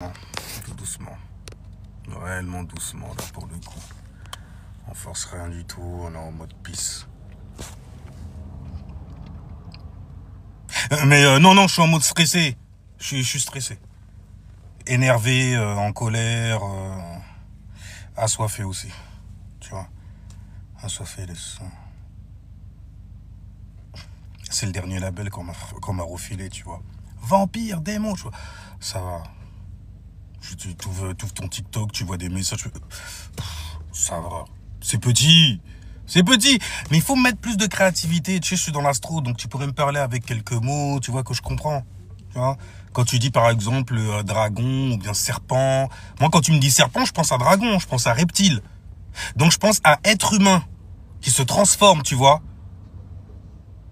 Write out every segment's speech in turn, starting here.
Tout doucement. Réellement doucement, là, pour le coup. On force rien du tout, on est en mode peace. Non, je suis en mode stressé. Je suis stressé. Énervé, en colère, assoiffé aussi. Tu vois. Assoiffé, c'est le dernier label qu'on m'a refilé, tu vois. Vampire, démon, tu vois. Ça va. Tu ouvres ton TikTok, tu vois des messages. Ça va. C'est petit. C'est petit. Mais il faut mettre plus de créativité. Tu sais, je suis dans l'astro, donc tu pourrais me parler avec quelques mots, tu vois, que je comprends. Tu vois. Quand tu dis, par exemple, dragon ou bien serpent. Moi, quand tu me dis serpent, je pense à dragon, je pense à reptile. Donc, je pense à être humain qui se transforme, tu vois.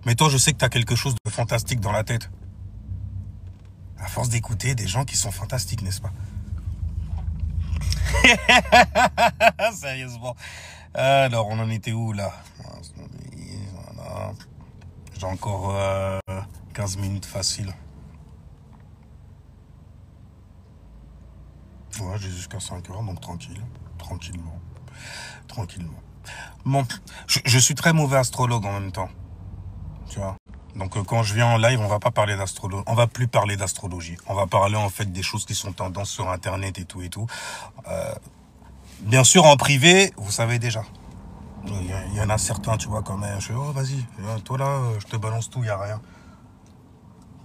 Mais toi, je sais que tu as quelque chose de fantastique dans la tête. À force d'écouter des gens qui sont fantastiques, n'est-ce pas? Sérieusement. Alors, on en était où, là? Voilà. J'ai encore 15 minutes facile. Ouais, j'ai jusqu'à 5 heures, donc tranquille. Tranquillement. Bon, je suis très mauvais astrologue en même temps. Tu vois. Donc quand je viens en live, on va pas parler d'astrologie. On va plus parler d'astrologie. On va parler en fait des choses qui sont tendances sur Internet et tout et tout. Bien sûr, en privé, vous savez déjà. Il y en a certains, tu vois, quand même. Je fais, oh, vas-y, toi là, je te balance tout, il n'y a rien.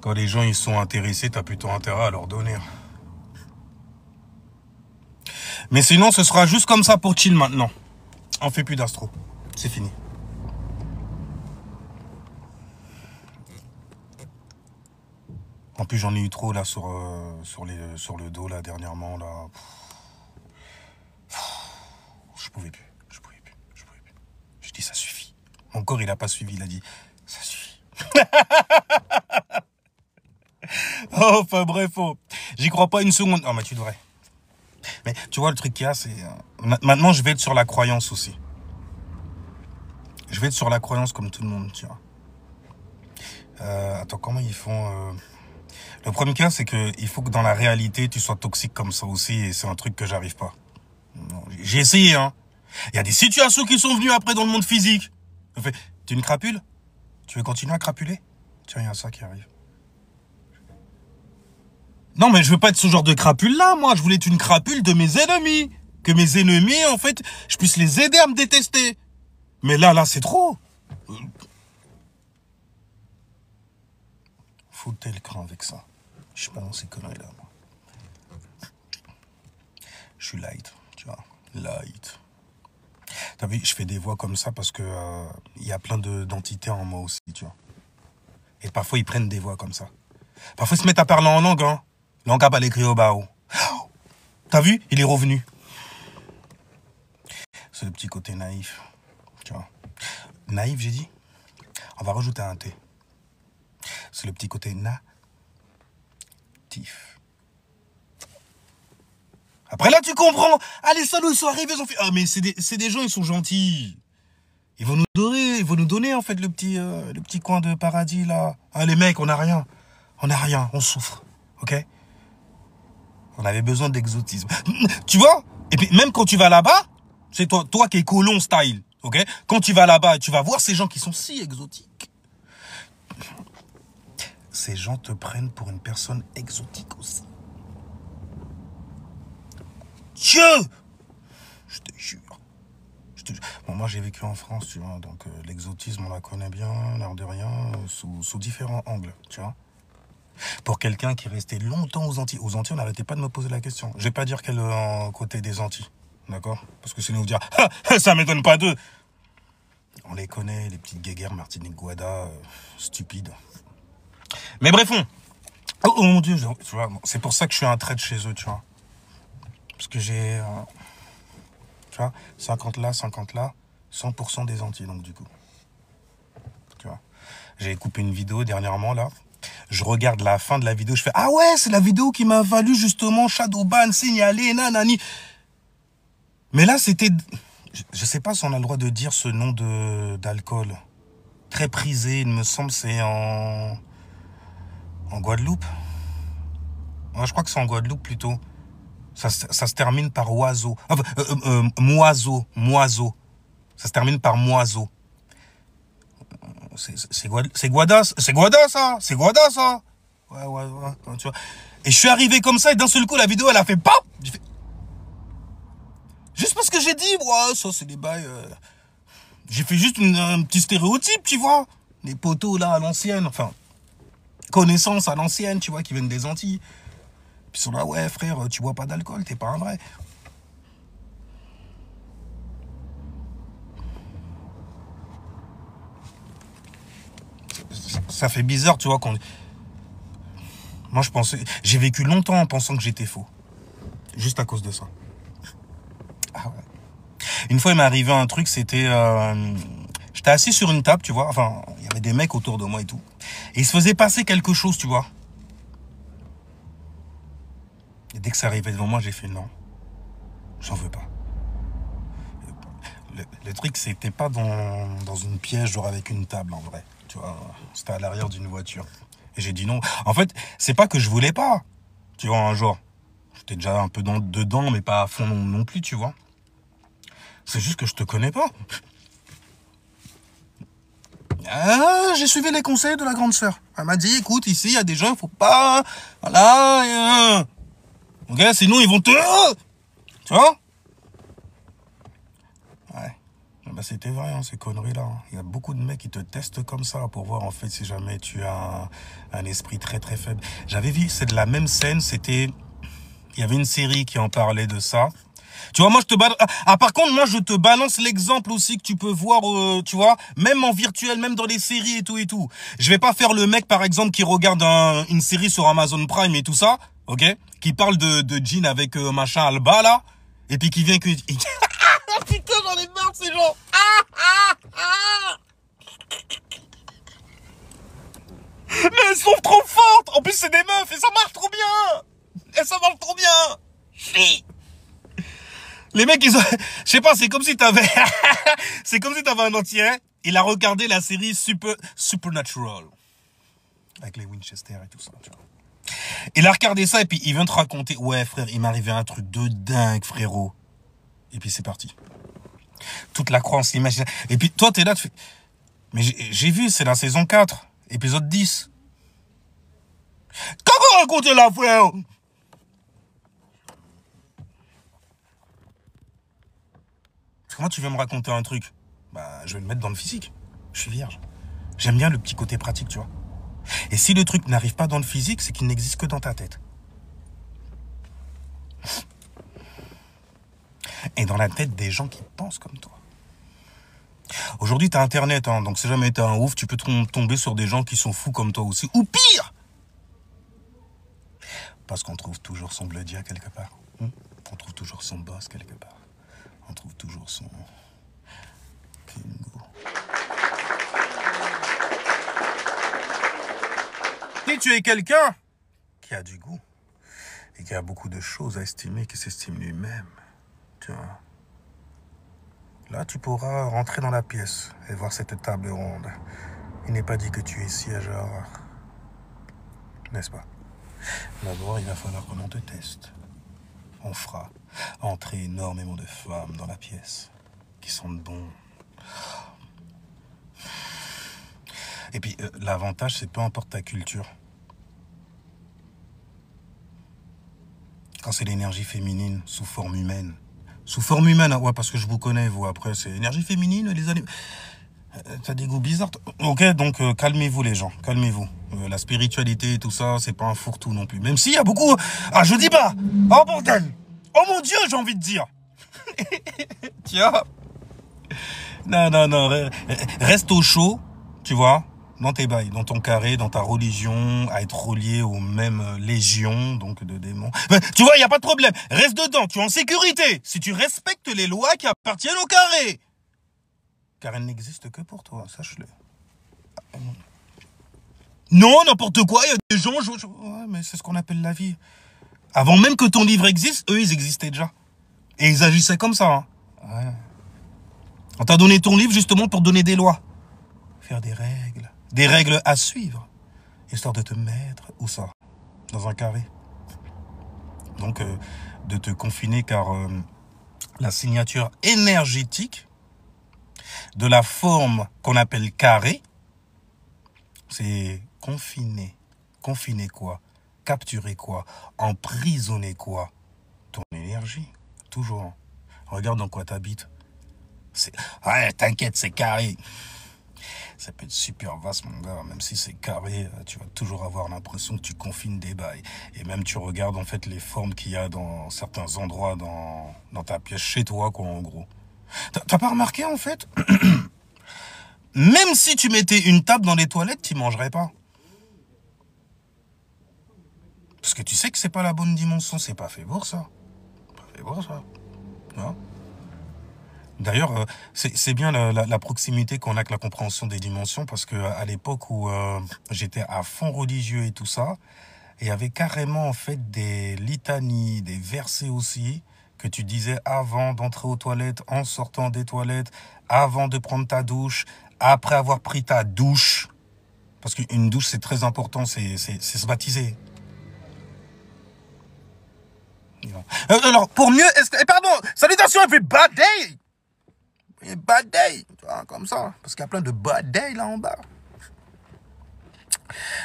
Quand les gens ils sont intéressés, t'as plutôt intérêt à leur donner. Mais sinon, ce sera juste comme ça pour chill maintenant. On fait plus d'astro. C'est fini. En plus, j'en ai eu trop là sur le dos là dernièrement là. Je pouvais plus. Je dis ça suffit. Mon corps il a pas suivi, il a dit ça suffit. Oh, enfin bref, j'y crois pas une seconde. Oh mais tu devrais. Mais tu vois le truc qu'il y a, c'est maintenant je vais être sur la croyance aussi. Je vais être sur la croyance comme tout le monde, tu vois. Attends, comment ils font Le premier cas, c'est que il faut que dans la réalité, tu sois toxique comme ça aussi, et c'est un truc que j'arrive pas. J'ai essayé, hein. Il y a des situations qui sont venues après dans le monde physique. En fait, t'es une crapule? Tu veux continuer à crapuler? Tiens, il y a ça qui arrive. Non, mais je veux pas être ce genre de crapule-là, moi. Je voulais être une crapule de mes ennemis. Que mes ennemis, en fait, je puisse les aider à me détester. Mais là, c'est trop. Faut le cran avec ça. Je suis pas dans ces conneries-là, moi. Je suis light, tu vois. Light. T'as vu, je fais des voix comme ça parce que y a plein d'entités en moi aussi, tu vois. Et parfois, ils prennent des voix comme ça. Parfois, ils se mettent à parler en langue, hein. Langue à pas l'écrit au bas. T'as vu? Il est revenu. C'est le petit côté naïf, tu vois. Naïf, j'ai dit. On va rajouter un T. C'est le petit côté natif. Après là, tu comprends. Ah, les salauds, ils sont arrivés, ils ont fait... Ah, mais c'est des gens, ils sont gentils. Ils vont nous donner en fait le petit coin de paradis, là. Ah, les mecs, on n'a rien. On souffre, ok? On avait besoin d'exotisme. Tu vois? Et puis, même quand tu vas là-bas, c'est toi qui es colon style, ok? Quand tu vas là-bas, tu vas voir ces gens qui sont si exotiques. Ces gens te prennent pour une personne exotique aussi. Dieu! Je te jure. Bon, moi, j'ai vécu en France, tu vois, donc l'exotisme, on la connaît bien, l'air de rien, sous différents angles, tu vois. Pour quelqu'un qui est resté longtemps aux Antilles, on n'arrêtait pas de me poser la question. Je vais pas dire qu'elle est côté des Antilles, d'accord? Parce que sinon, vous dire, ça m'étonne pas d'eux. On les connaît, les petites guéguerres, Martinique, Guada, stupides. Mais bref, oh mon Dieu, tu vois, c'est pour ça que je suis un trait de chez eux, tu vois. Parce que j'ai, tu vois, 50 là, 100% des Antilles, donc du coup. Tu vois. J'ai coupé une vidéo dernièrement, là. Je regarde la fin de la vidéo, je fais, ah ouais, c'est la vidéo qui m'a valu justement Shadowban, signaler, nanani. Mais là, c'était, je sais pas si on a le droit de dire ce nom d'alcool. Très prisé, il me semble, c'est en Guadeloupe. Ouais, je crois que c'est en Guadeloupe plutôt. Ça se termine par oiseau. Enfin, moiseau. Moiseau. Ça se termine par moiseau. C'est Guada, c'est Guada, ça. C'est Guada, ça. Ouais, tu vois. Et je suis arrivé comme ça, et d'un seul coup, la vidéo, elle a fait pop. Juste parce que j'ai dit, ouais, ça, c'est des bails. J'ai fait juste un petit stéréotype, tu vois. Les poteaux, là, à l'ancienne. Enfin, connaissances à l'ancienne, tu vois, qui viennent des Antilles. Puis ils sont là, ouais, frère, tu bois pas d'alcool, t'es pas un vrai. Ça fait bizarre, tu vois, quand... Moi, je pensais... J'ai vécu longtemps en pensant que j'étais faux. Juste à cause de ça. Ah ouais. Une fois, il m'est arrivé un truc, c'était... J'étais assis sur une table, tu vois. Enfin, il y avait des mecs autour de moi et tout. Et il se faisait passer quelque chose, tu vois. Et dès que ça arrivait devant moi, j'ai fait non. J'en veux pas. Le truc, c'était pas dans une pièce, genre avec une table, en vrai. Tu vois, c'était à l'arrière d'une voiture. Et j'ai dit non. En fait, c'est pas que je voulais pas. Tu vois, un jour. J'étais déjà un peu dedans, mais pas à fond non plus, tu vois. C'est juste que je te connais pas. Ah, j'ai suivi les conseils de la grande sœur. Elle m'a dit, écoute, ici, il y a des gens, il faut pas... Voilà. Ok, sinon, ils vont te... Tu vois? Ouais. Bah, c'était vrai, hein, ces conneries-là. Il y a beaucoup de mecs qui te testent comme ça pour voir, en fait, si jamais tu as un esprit très, très faible. J'avais vu, c'est de la même scène, c'était... Il y avait une série qui en parlait de ça. Tu vois, moi, je te balance... Ah, par contre, moi, je te balance l'exemple aussi que tu peux voir, tu vois, même en virtuel, même dans les séries et tout et tout. Je vais pas faire le mec, par exemple, qui regarde une série sur Amazon Prime et tout ça, ok, qui parle de Jean avec machin Alba, là, et puis qui vient que... Putain, j'en ai marre de ces gens. Mais elles sont trop fortes. En plus, c'est des meufs et ça marche trop bien. Et ça marche trop bien. Chi. Les mecs, ils ont... Je sais pas, c'est comme si t'avais... c'est comme si t'avais un entier. Il a regardé la série Supernatural. Avec les Winchester et tout ça, tu vois. Il a regardé ça et puis il vient te raconter... Ouais, frère, il m'est arrivé un truc de dingue, frérot. Et puis c'est parti. Toute la croyance, l'imaginaire. Et puis toi, t'es là, tu fais... Mais j'ai vu, c'est la saison 4, épisode 10. Comment raconter la frère? Comment tu veux me raconter un truc? Bah, je vais le mettre dans le physique. Je suis vierge. J'aime bien le petit côté pratique, tu vois. Et si le truc n'arrive pas dans le physique, c'est qu'il n'existe que dans ta tête. Et dans la tête des gens qui pensent comme toi. Aujourd'hui, t'as Internet, hein, donc si jamais t'es un ouf, tu peux tomber sur des gens qui sont fous comme toi aussi. Ou pire! Parce qu'on trouve toujours son bloodia quelque part. On trouve toujours son boss quelque part. On trouve toujours son... Kingo. Si tu es quelqu'un qui a du goût et qui a beaucoup de choses à estimer, qui s'estime lui-même, tu vois, là tu pourras rentrer dans la pièce et voir cette table ronde. Il n'est pas dit que tu es siégeur, n'est-ce pas? D'abord, il va falloir qu'on te teste. On fera entrer énormément de femmes dans la pièce qui sentent bon. Et puis, l'avantage, c'est peu importe ta culture. Quand c'est l'énergie féminine sous forme humaine. Sous forme humaine, hein, ouais, parce que je vous connais, vous, après, c'est énergie féminine, les animaux... T'as des goûts bizarres. Ok, donc calmez-vous les gens, calmez-vous. La spiritualité et tout ça, c'est pas un fourre-tout non plus. Même s'il y a beaucoup... Ah, je dis pas. Oh bordel. Oh mon Dieu, j'ai envie de dire. Tiens. Non. Reste au chaud, tu vois, dans tes bails, dans ton carré, dans ta religion, à être relié aux mêmes légions, donc de démons. Tu vois, il n'y a pas de problème. Reste dedans, tu es en sécurité. Si tu respectes les lois qui appartiennent au carré. Car elles n'existent que pour toi, sache-le. Non, n'importe quoi, il y a des gens... Ouais, mais c'est ce qu'on appelle la vie. Avant même que ton livre existe, eux, ils existaient déjà. Et ils agissaient comme ça. Hein. Ouais. On t'a donné ton livre justement pour donner des lois. Faire des règles à suivre. Histoire de te mettre, où ça? Dans un carré. Donc, de te confiner car la signature énergétique de la forme qu'on appelle carré, c'est confiner. Confiner quoi? Capturer quoi? Emprisonner quoi? Ton énergie. Toujours. Regarde dans quoi t'habites. Ouais, t'inquiète, c'est carré. Ça peut être super vaste, mon gars. Même si c'est carré, tu vas toujours avoir l'impression que tu confines des bails. Et même tu regardes en fait les formes qu'il y a dans certains endroits dans ta pièce chez toi, quoi, en gros. T'as pas remarqué en fait? Même si tu mettais une table dans les toilettes, tu mangerais pas. Parce que tu sais que c'est pas la bonne dimension, c'est pas fait pour ça. Pas fait pour ça. Hein? D'ailleurs, c'est bien la proximité qu'on a avec la compréhension des dimensions, parce que à l'époque où j'étais à fond religieux et tout ça, il y avait carrément en fait des litanies, des versets aussi, que tu disais avant d'entrer aux toilettes, en sortant des toilettes, avant de prendre ta douche, après avoir pris ta douche. Parce qu'une douche, c'est très important, c'est se baptiser. Alors, pour mieux... pardon, salutations, every bad day. Bad day, tu vois, comme ça. Parce qu'il y a plein de bad day là en bas.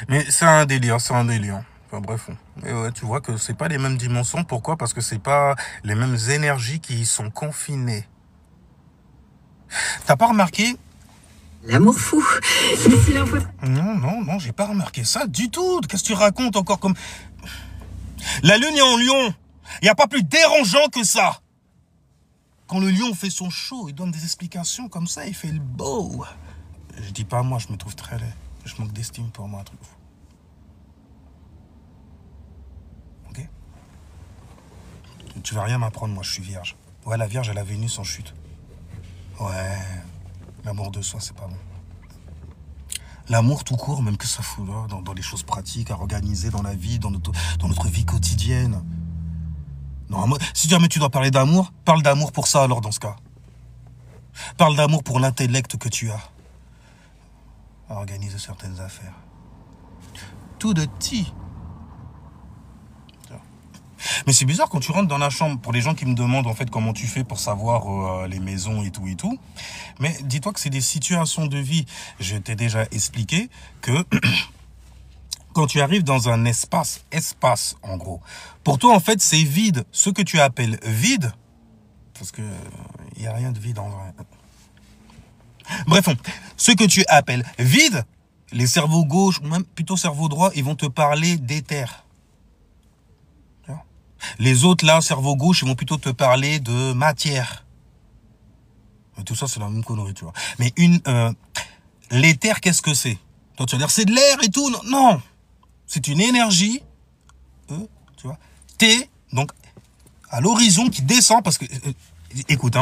Mais c'est un délire, c'est un délire. Enfin bref. Mais ouais, tu vois que c'est pas les mêmes dimensions. Pourquoi? Parce que c'est pas les mêmes énergies qui y sont confinées. T'as pas remarqué? L'amour fou. Non, j'ai pas remarqué ça du tout. Qu'est-ce que tu racontes encore comme... La lune est en lion. Il n'y a pas plus dérangeant que ça. Quand le lion fait son show, il donne des explications comme ça, il fait le beau. Je dis pas moi, je me trouve très laid. Je manque d'estime pour moi, un truc fou. Ok? Tu vas rien m'apprendre, moi je suis vierge. Ouais, la vierge, elle a Vénus en chute. Ouais, l'amour de soi, c'est pas bon. L'amour tout court, même que ça fout là, dans les choses pratiques, à organiser dans la vie, dans notre vie quotidienne. Non, si jamais tu dois parler d'amour, parle d'amour pour ça alors dans ce cas. Parle d'amour pour l'intellect que tu as à organiser certaines affaires. Tout de petit. Mais c'est bizarre quand tu rentres dans la chambre, pour les gens qui me demandent en fait comment tu fais pour savoir les maisons et tout. Mais dis-toi que c'est des situations de vie. Je t'ai déjà expliqué que quand tu arrives dans un espace en gros, pour toi en fait c'est vide. Ce que tu appelles vide, parce que il n'y a rien de vide en vrai. Bref, ce que tu appelles vide, les cerveaux gauche ou même plutôt cerveau droit, ils vont te parler d'éther. Les autres là, cerveau gauche, ils vont plutôt te parler de matière. Et tout ça c'est la même connerie, tu vois. Mais l'éther, qu'est-ce que c'est? Toi tu vas dire c'est de l'air et tout, non. C'est une énergie, tu vois, T, donc à l'horizon qui descend parce que, écoute,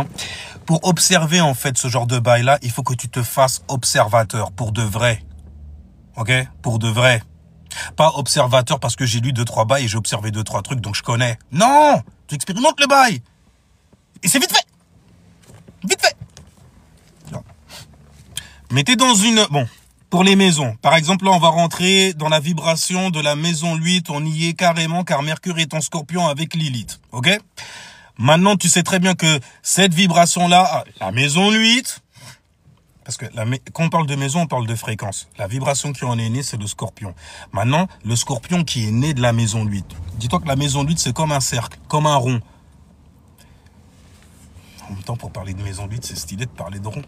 pour observer en fait ce genre de bail-là, il faut que tu te fasses observateur pour de vrai, ok, pour de vrai. Pas observateur parce que j'ai lu 2-3 bails et j'ai observé 2-3 trucs donc je connais. Non, tu expérimentes le bail et c'est vite fait, vite fait. Mais t'es dans une, bon. Pour les maisons, par exemple, là, on va rentrer dans la vibration de la maison 8. On y est carrément car Mercure est en Scorpion avec Lilith. Ok? Maintenant, tu sais très bien que cette vibration-là, la maison 8, parce que quand on parle de maison, on parle de fréquence. La vibration qui en est née, c'est le Scorpion. Maintenant, le Scorpion qui est né de la maison 8. Dis-toi que la maison 8, c'est comme un cercle, comme un rond. En même temps, pour parler de maison 8, c'est stylé de parler de rond.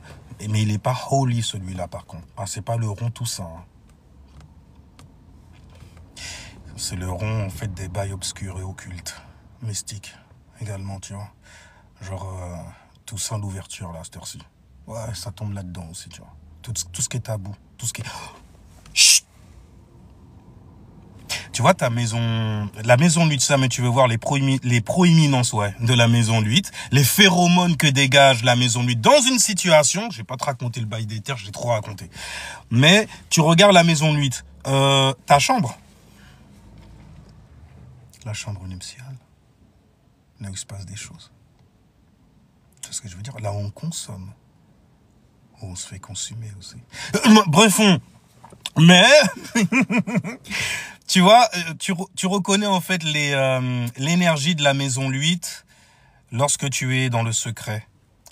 Mais il n'est pas holy celui-là par contre. Ah, c'est pas le rond tout ça. C'est le rond en fait des bails obscurs et occultes. Mystiques également, tu vois. Genre tout ça, l'ouverture là, cette heure-ci. Ouais, ça tombe là-dedans aussi, tu vois. Tout ce qui est tabou. Tout ce qui est... Chut. Tu vois ta maison, la maison 8, ça, mais tu veux voir les proéminences, ouais, de la maison 8, les phéromones que dégage la maison 8 dans une situation, je vais pas te raconter le bail des terres, j'ai trop raconté. Mais tu regardes la maison 8, ta chambre, la chambre nuptiale, là où il se passe des choses. Tu sais ce que je veux dire? Là où on consomme, où on se fait consumer aussi. Bref, mais Tu vois, tu reconnais en fait l'énergie de la maison 8 lorsque tu es dans le secret.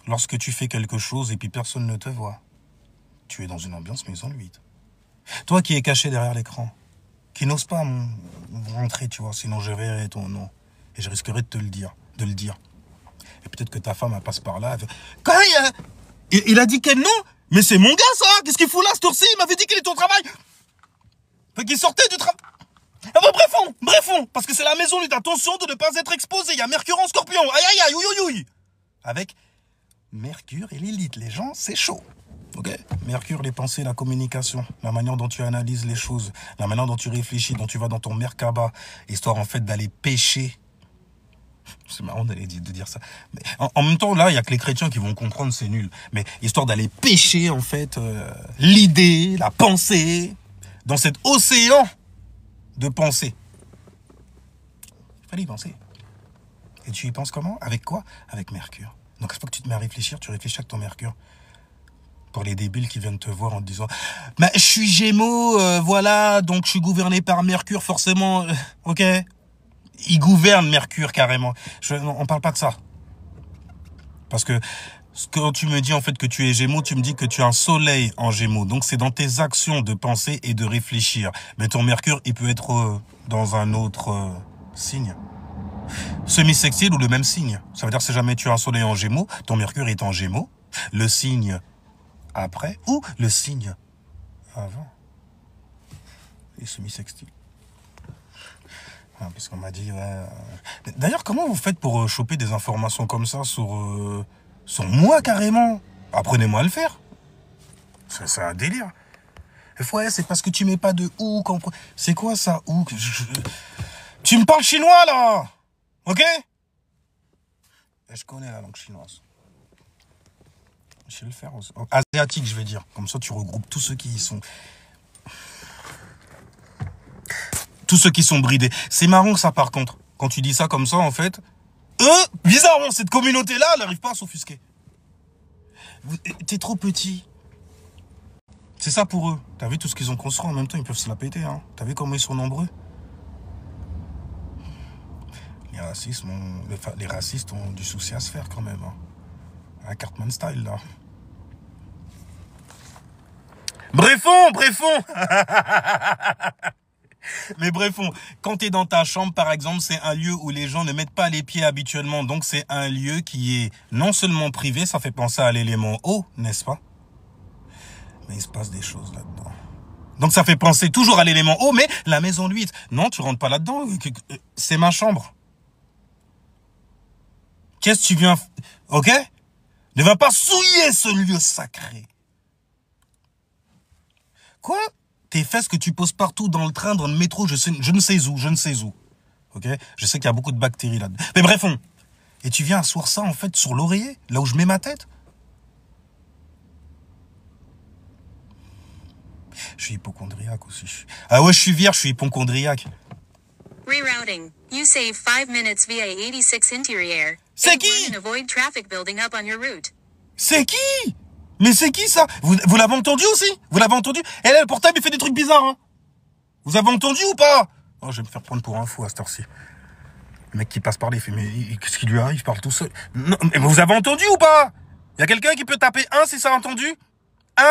Lorsque tu fais quelque chose et puis personne ne te voit. Tu es dans une ambiance maison 8. Toi qui es caché derrière l'écran, qui n'ose pas rentrer, tu vois, sinon je verrai ton nom. Et je risquerai de te le dire, de le dire. Et peut-être que ta femme, elle passe par là, elle fait, quand il a dit quel nom? Mais c'est mon gars, ça! Qu'est-ce qu'il fout là, ce tour-ci? Il m'avait dit qu'il était au travail! Fait qu'il sortait du travail. Ah bah brefons, parce que c'est la maison 8. Attention de ne pas être exposé. Il y a Mercure en Scorpion. Aïe aïe aïe, ouïe. Avec Mercure et Lilith, les gens, c'est chaud. Ok? Mercure, les pensées, la communication, la manière dont tu analyses les choses, la manière dont tu réfléchis, dont tu vas dans ton Merkaba, histoire en fait d'aller pêcher. C'est marrant de dire ça. Mais en même temps, là, il y a que les chrétiens qui vont comprendre, c'est nul. Mais histoire d'aller pêcher en fait l'idée, la pensée, dans cet océan de pensée. Il fallait y penser. Et tu y penses comment? Avec quoi? Avec Mercure. Donc, c'est pas que tu te mets à réfléchir, tu réfléchis avec ton Mercure. Pour les débiles qui viennent te voir en te disant « Mais je suis Gémeaux, voilà, donc je suis gouverné par Mercure, forcément, ok ?» Il gouverne Mercure, carrément. On parle pas de ça. Parce que quand tu me dis en fait que tu es Gémeaux, tu me dis que tu as un soleil en Gémeaux. Donc c'est dans tes actions de penser et de réfléchir. Mais ton Mercure, il peut être dans un autre signe. Semi-sextile ou le même signe. Ça veut dire que si jamais tu as un soleil en Gémeaux, ton Mercure est en Gémeaux, le signe après ou le signe avant. Et semi-sextile. Ah, parce qu'on m'a dit, ouais. D'ailleurs, comment vous faites pour choper des informations comme ça sur moi, carrément? Apprenez-moi à le faire. C'est un délire. Ouais, c'est parce que tu mets pas de ou. C'est quoi ça, ou? Tu me parles chinois, là? Ok? Et je connais la langue chinoise. Je sais le faire aussi. Asiatique, je vais dire. Comme ça, tu regroupes tous ceux qui y sont. Tous ceux qui sont bridés. C'est marrant ça, par contre. Quand tu dis ça comme ça, en fait, bizarrement, cette communauté-là, elle n'arrive pas à s'offusquer. T'es trop petit. C'est ça pour eux. T'as vu tout ce qu'ils ont construit en même temps, ils peuvent se la péter. Hein. T'as vu comment ils sont nombreux? Les racistes ont du souci à se faire quand même. Hein. Un Cartman style, là. Brefons Mais bref, quand tu es dans ta chambre, par exemple, c'est un lieu où les gens ne mettent pas les pieds habituellement. Donc, c'est un lieu qui est non seulement privé, ça fait penser à l'élément eau, n'est-ce pas? Mais il se passe des choses là-dedans. Donc, ça fait penser toujours à l'élément eau, mais la maison 8. Non, tu rentres pas là-dedans. C'est ma chambre. Qu'est-ce que tu viens... Ok? Ne va pas souiller ce lieu sacré. Quoi? Tes fesses que tu poses partout dans le train, dans le métro, je ne sais où. Ok? Je sais qu'il y a beaucoup de bactéries là-dedans. Mais bref, et tu viens asseoir ça, en fait, sur l'oreiller, là où je mets ma tête? Je suis hypochondriaque aussi. Ah ouais, je suis vierge, je suis hypochondriaque. Rerouting. You save 5 minutes via 86 Interior. C'est qui? Avoid traffic building up on your route. C'est qui? Mais c'est qui ça? Vous l'avez entendu aussi? Vous l'avez entendu? Elle, le portable, il fait des trucs bizarres, hein? Vous avez entendu ou pas? Oh, je vais me faire prendre pour un fou à cette heure-ci. Le mec qui passe par là, il fait, mais qu'est-ce qui lui arrive? Il parle tout seul. Non, mais vous avez entendu ou pas? Il y a quelqu'un qui peut taper 1 si ça a entendu? 1?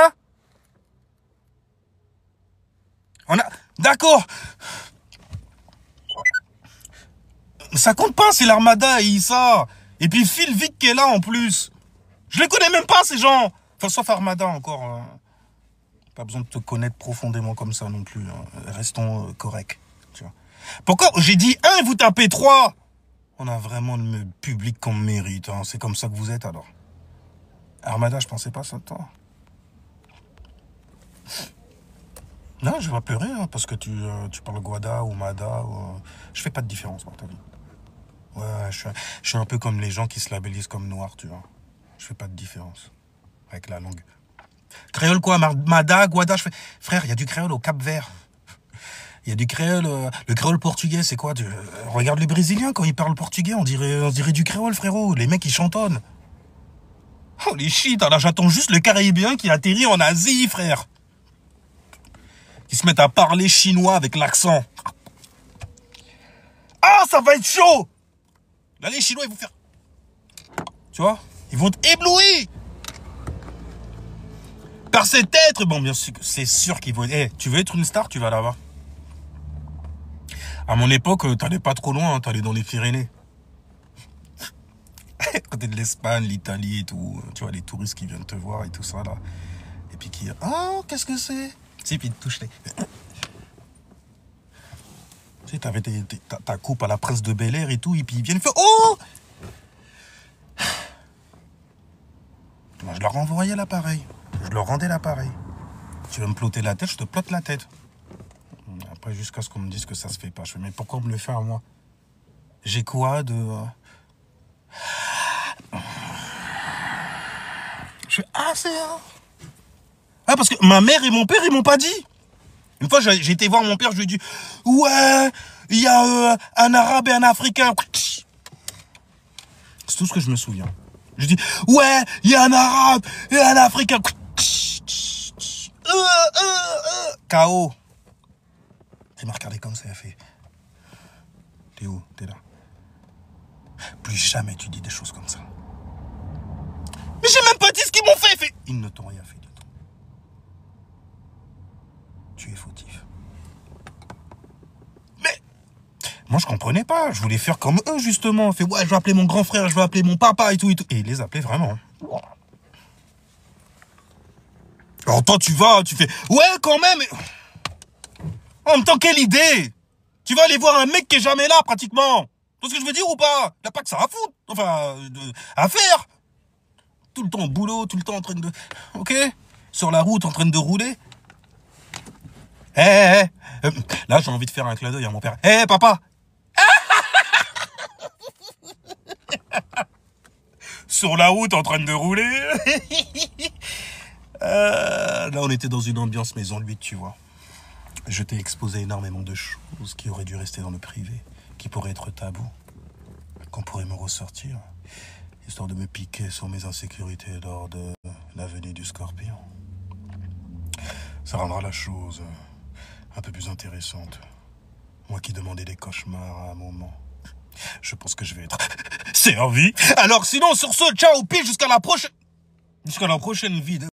On a... D'accord. Ça compte pas, c'est l'Armada et Issa. Et puis Phil Vic qui est là en plus. Je les connais même pas, ces gens. Enfin, sauf Armada encore. Pas besoin de te connaître profondément comme ça non plus. Hein. Restons corrects. Tu vois. Pourquoi j'ai dit 1 et vous tapez 3? On a vraiment le public qu'on mérite. Hein. C'est comme ça que vous êtes alors. Armada, je pensais pas ça de toi. Non, je vais pas pleurer hein, parce que tu parles Guada ou Mada. Je fais pas de différence, moi, t'as vu. Ouais, je suis un peu comme les gens qui se labellisent comme noirs, tu vois. Je fais pas de différence avec la langue. Créole quoi? Mada, Guada, je fais... Frère, il y a du créole au Cap-Vert. Il y a du créole... le créole portugais, c'est quoi? Regarde les Brésiliens, quand ils parlent portugais, on dirait du créole, frérot. Les mecs, ils chantonnent. Holy shit, là, j'attends juste le Caribéen qui atterrit en Asie, frère. Ils se mettent à parler chinois avec l'accent. Ah, ça va être chaud. Là, les Chinois, ils vont faire... Tu vois? Ils vont être éblouis par cet être. Bon, bien sûr, c'est sûr qu'ils vont... Eh, tu veux être une star, tu vas là-bas. À mon époque, t'allais pas trop loin, hein, t'allais dans les Pyrénées. Côté de l'Espagne, l'Italie et tout. Tu vois, les touristes qui viennent te voir et tout ça, là. Et puis qui... Ah, qu'est-ce que c'est? Tu sais, puis ils te touchent les... Tu sais, t'avais ta coupe à la presse de Bel-Air et tout, et puis ils viennent faire... Oh! Moi, je leur renvoyais l'appareil. Je leur rendais l'appareil. Tu veux me plotter la tête, je te plotte la tête. Après, jusqu'à ce qu'on me dise que ça se fait pas. Je fais, mais pourquoi me le faire à moi? J'ai quoi de... Je fais, ah, c'est... Ah, parce que ma mère et mon père, ils m'ont pas dit. Une fois, j'ai été voir mon père, je lui ai dit, ouais, il y a un arabe et un africain. C'est tout ce que je me souviens. Je dis, ouais, il y a un arabe et un africain. KO. Il m'a regardé comme ça, il a fait, t'es où? T'es là. Plus jamais tu dis des choses comme ça. Mais j'ai même pas dit ce qu'ils m'ont fait. Ils ne t'ont rien fait du tout. Tu es fautif. Mais moi je comprenais pas. Je voulais faire comme eux justement. Fait ouais, je vais appeler mon grand frère, je vais appeler mon papa et tout et tout. Et ils les appelaient vraiment. Alors toi tu vas, tu fais ouais quand même. En même temps, quelle idée! Tu vas aller voir un mec qui est jamais là pratiquement. Tu vois ce que je veux dire ou pas? Il n'a pas que ça à foutre. Enfin, à faire. Tout le temps au boulot, tout le temps en train de... Ok? Sur la route, en train de rouler. Là, j'ai envie de faire un clin d'œil à mon père. Papa! Sur la route, en train de rouler. Là, on était dans une ambiance maison de 8, tu vois. Je t'ai exposé énormément de choses qui auraient dû rester dans le privé, qui pourraient être tabous, qu'on pourrait me ressortir, histoire de me piquer sur mes insécurités lors de la venue du Scorpion. Ça rendra la chose un peu plus intéressante. Moi qui demandais des cauchemars à un moment. Je pense que je vais être servi. Alors sinon, sur ce, ciao, pile jusqu'à la prochaine vidéo.